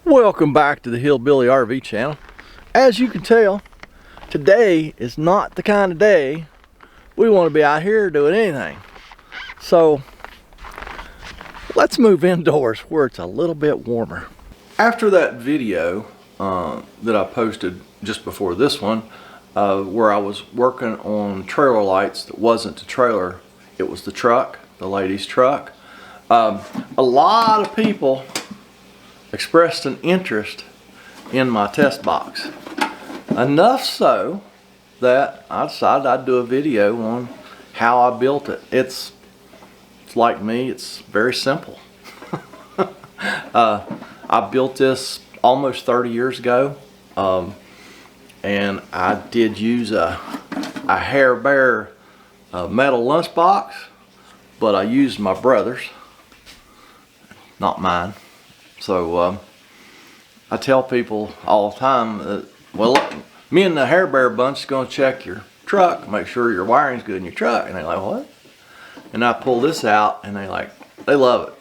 Welcome back to the Hillbilly RV channel. As you can tell, today is not the kind of day we want to be out here doing anything. So let's move indoors where it's a little bit warmer. After that video that I posted just before this one, where I was working on trailer lights that wasn't the trailer, it was the truck, the lady's truck. A lot of people expressed an interest in my test box. Enough so that I decided I'd do a video on how I built it. It's like me, it's very simple. I built this almost 30 years ago, and I did use a Harper metal lunchbox, but I used my brother's, not mine. So I tell people all the time that, well, me and the Harper bunch is going to check your truck, make sure your wiring's good in your truck. And they're like, what? And I pull this out, and they love it.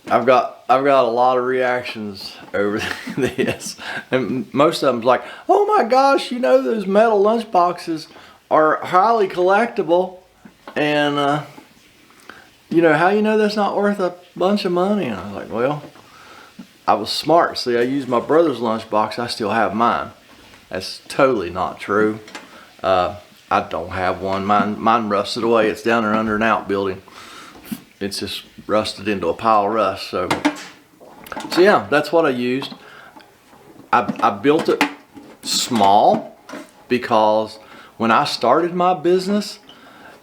I've got a lot of reactions over this, and most of them's like, oh my gosh, you know those metal lunch boxes are highly collectible, and you know, how you know that's not worth a bunch of money? And I was like, well, I was smart. See, I used my brother's lunchbox. I still have mine. That's totally not true. I don't have one. Mine rusted away. It's down there under an outbuilding. It's just rusted into a pile of rust. So yeah, that's what I used. I built it small because when I started my business,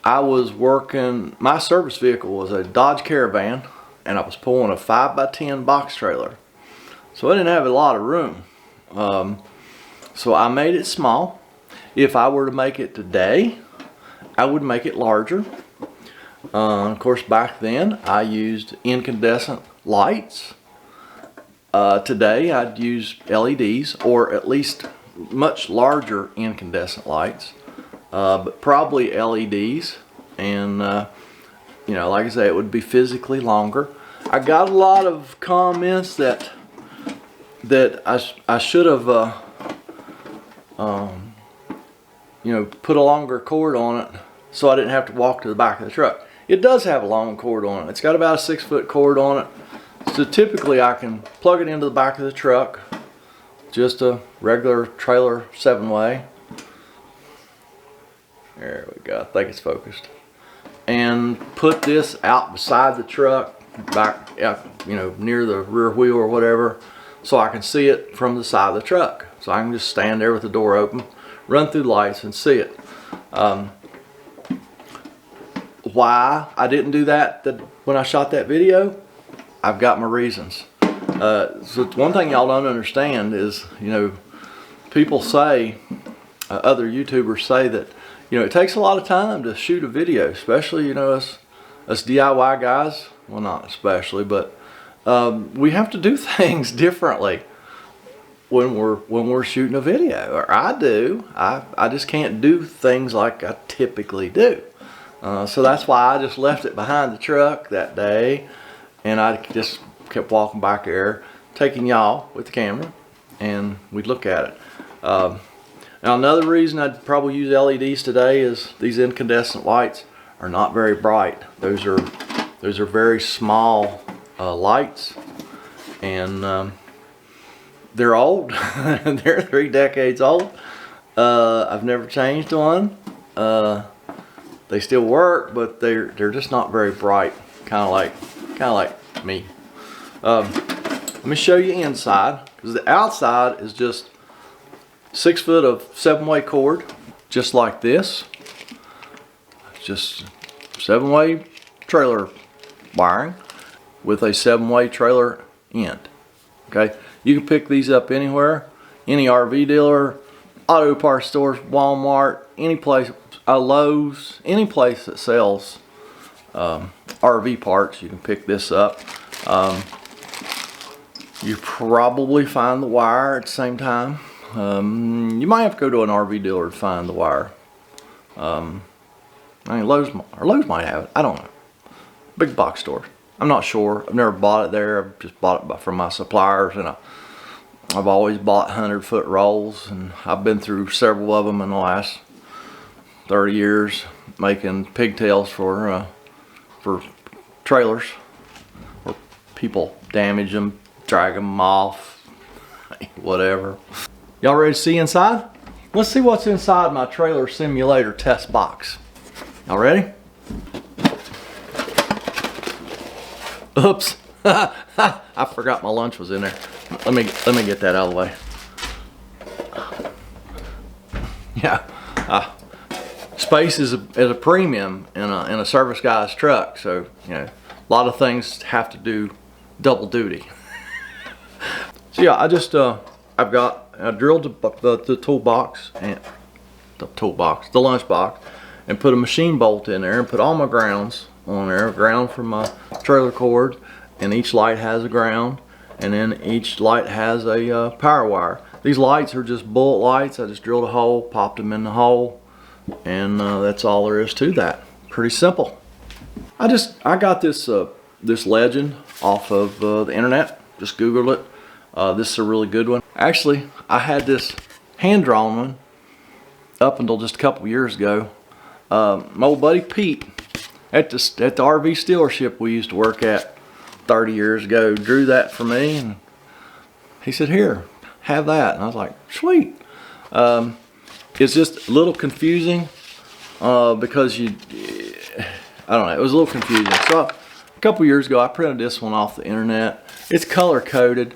I was working, my service vehicle was a Dodge Caravan, and I was pulling a 5x10 box trailer. So I didn't have a lot of room. So I made it small. If I were to make it today, I would make it larger. Of course, back then I used incandescent lights. Today I'd use LEDs, or at least much larger incandescent lights. But probably LEDs, and you know, like I say, it would be physically longer. I got a lot of comments that I should have you know, put a longer cord on it so I didn't have to walk to the back of the truck. It does have a long cord on it. It's got about a 6-foot cord on it. So typically I can plug it into the back of the truck, just a regular trailer 7-way. There we go, I think it's focused. And put this out beside the truck, back, you know, near the rear wheel or whatever, so I can see it from the side of the truck. So I can just stand there with the door open, run through lights and see it. Why I didn't do that when I shot that video, I've got my reasons. So one thing y'all don't understand is, you know, people say, other YouTubers say that, you know, it takes a lot of time to shoot a video, especially, you know, us DIY guys. Well, not especially, but we have to do things differently when we're shooting a video. Or I do. I just can't do things like I typically do. So that's why I just left it behind the truck that day, and I just kept walking back there, taking y'all with the camera, and we'd look at it. Now another reason I'd probably use LEDs today is these incandescent lights are not very bright. Those are very small lights, and they're old. They're 3 decades old. I've never changed one. They still work, but they're just not very bright. Kind of like me. Let me show you inside, because the outside is just 6 foot of 7-way cord, just like this. Just 7-way trailer wiring with a 7-way trailer end. Okay, you can pick these up anywhere, any RV dealer, auto parts stores, Walmart, any place, Lowe's, any place that sells RV parts. You can pick this up. You probably find the wire at the same time. You might have to go to an RV dealer to find the wire. I mean, Lowe's might have it. I don't know. Big box store. I'm not sure. I've never bought it there. I've just bought it from my suppliers, and I've always bought 100-foot rolls, and I've been through several of them in the last 30 years making pigtails for trailers where people damage them, drag them off, whatever. Y'all ready to see inside? Let's see what's inside my trailer simulator test box. Y'all ready? Oops. I forgot my lunch was in there. Let me get that out of the way. Yeah. Space is a premium in a service guy's truck, so you know a lot of things have to do double duty. So yeah, I drilled the toolbox and the lunch box, and put a machine bolt in there, and put all my grounds on there. Ground for my trailer cord, and each light has a ground, and then each light has a power wire. These lights are just bullet lights. I just drilled a hole, popped them in the hole, and that's all there is to that. Pretty simple. I got this legend off of the internet. Just Googled it. This is a really good one. Actually, I had this hand-drawn one up until just a couple years ago. My old buddy Pete at the RV dealership we used to work at 30 years ago drew that for me, and he said, "Here, have that." And I was like, "Sweet." It's just a little confusing because I don't know, it was a little confusing. So a couple years ago I printed this one off the internet. It's color coded,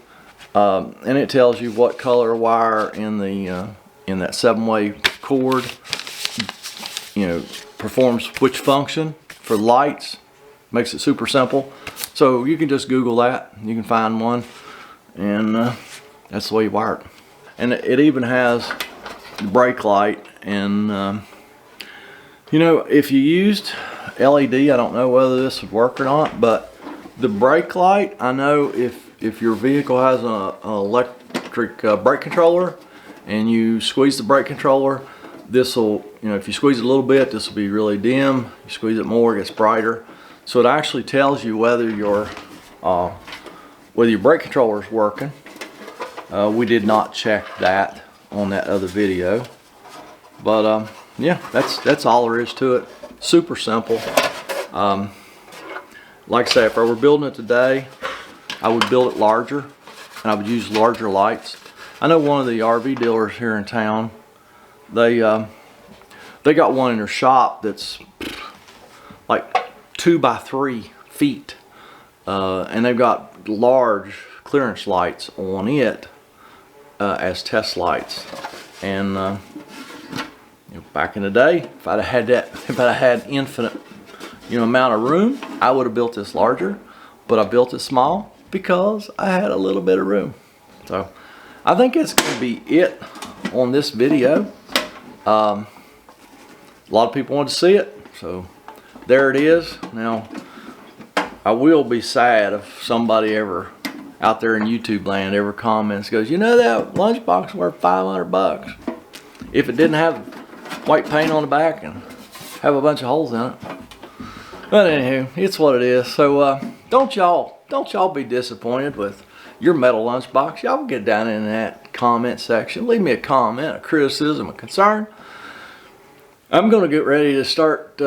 and it tells you what color wire in that 7-way cord performs which function for lights. Makes it super simple. So you can just Google that, you can find one, and that's the way you wire it. And it even has the brake light, and if you used LED, I don't know whether this would work or not, but the brake light, I know if your vehicle has an electric brake controller and you squeeze the brake controller, this will, if you squeeze it a little bit, this will be really dim. You squeeze it more, it gets brighter. So it actually tells you whether your brake controller is working. We did not check that on that other video, but yeah, that's all there is to it. Super simple. Like I say, if I were building it today, I would build it larger, and I would use larger lights. I know one of the RV dealers here in town, they got one in their shop that's like 2 by 3 feet, and they've got large clearance lights on it as test lights. And back in the day, if I'd had infinite amount of room, I would have built this larger, but I built it small because I had a little bit of room. So I think it's going to be it on this video. A lot of people want to see it, so there it is. Now, I will be sad if somebody ever out there in YouTube land ever comments, goes, that lunchbox worth $500 if it didn't have white paint on the back and have a bunch of holes in it. But anywho, it's what it is. So don't y'all be disappointed with your metal lunchbox. Y'all get down in that comment section, leave me a comment, a criticism, a concern. I'm gonna get ready to start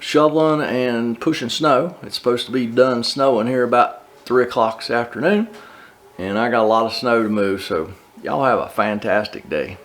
shoveling and pushing snow. It's supposed to be done snowing here about 3 o'clock this afternoon, and I got a lot of snow to move. So y'all have a fantastic day.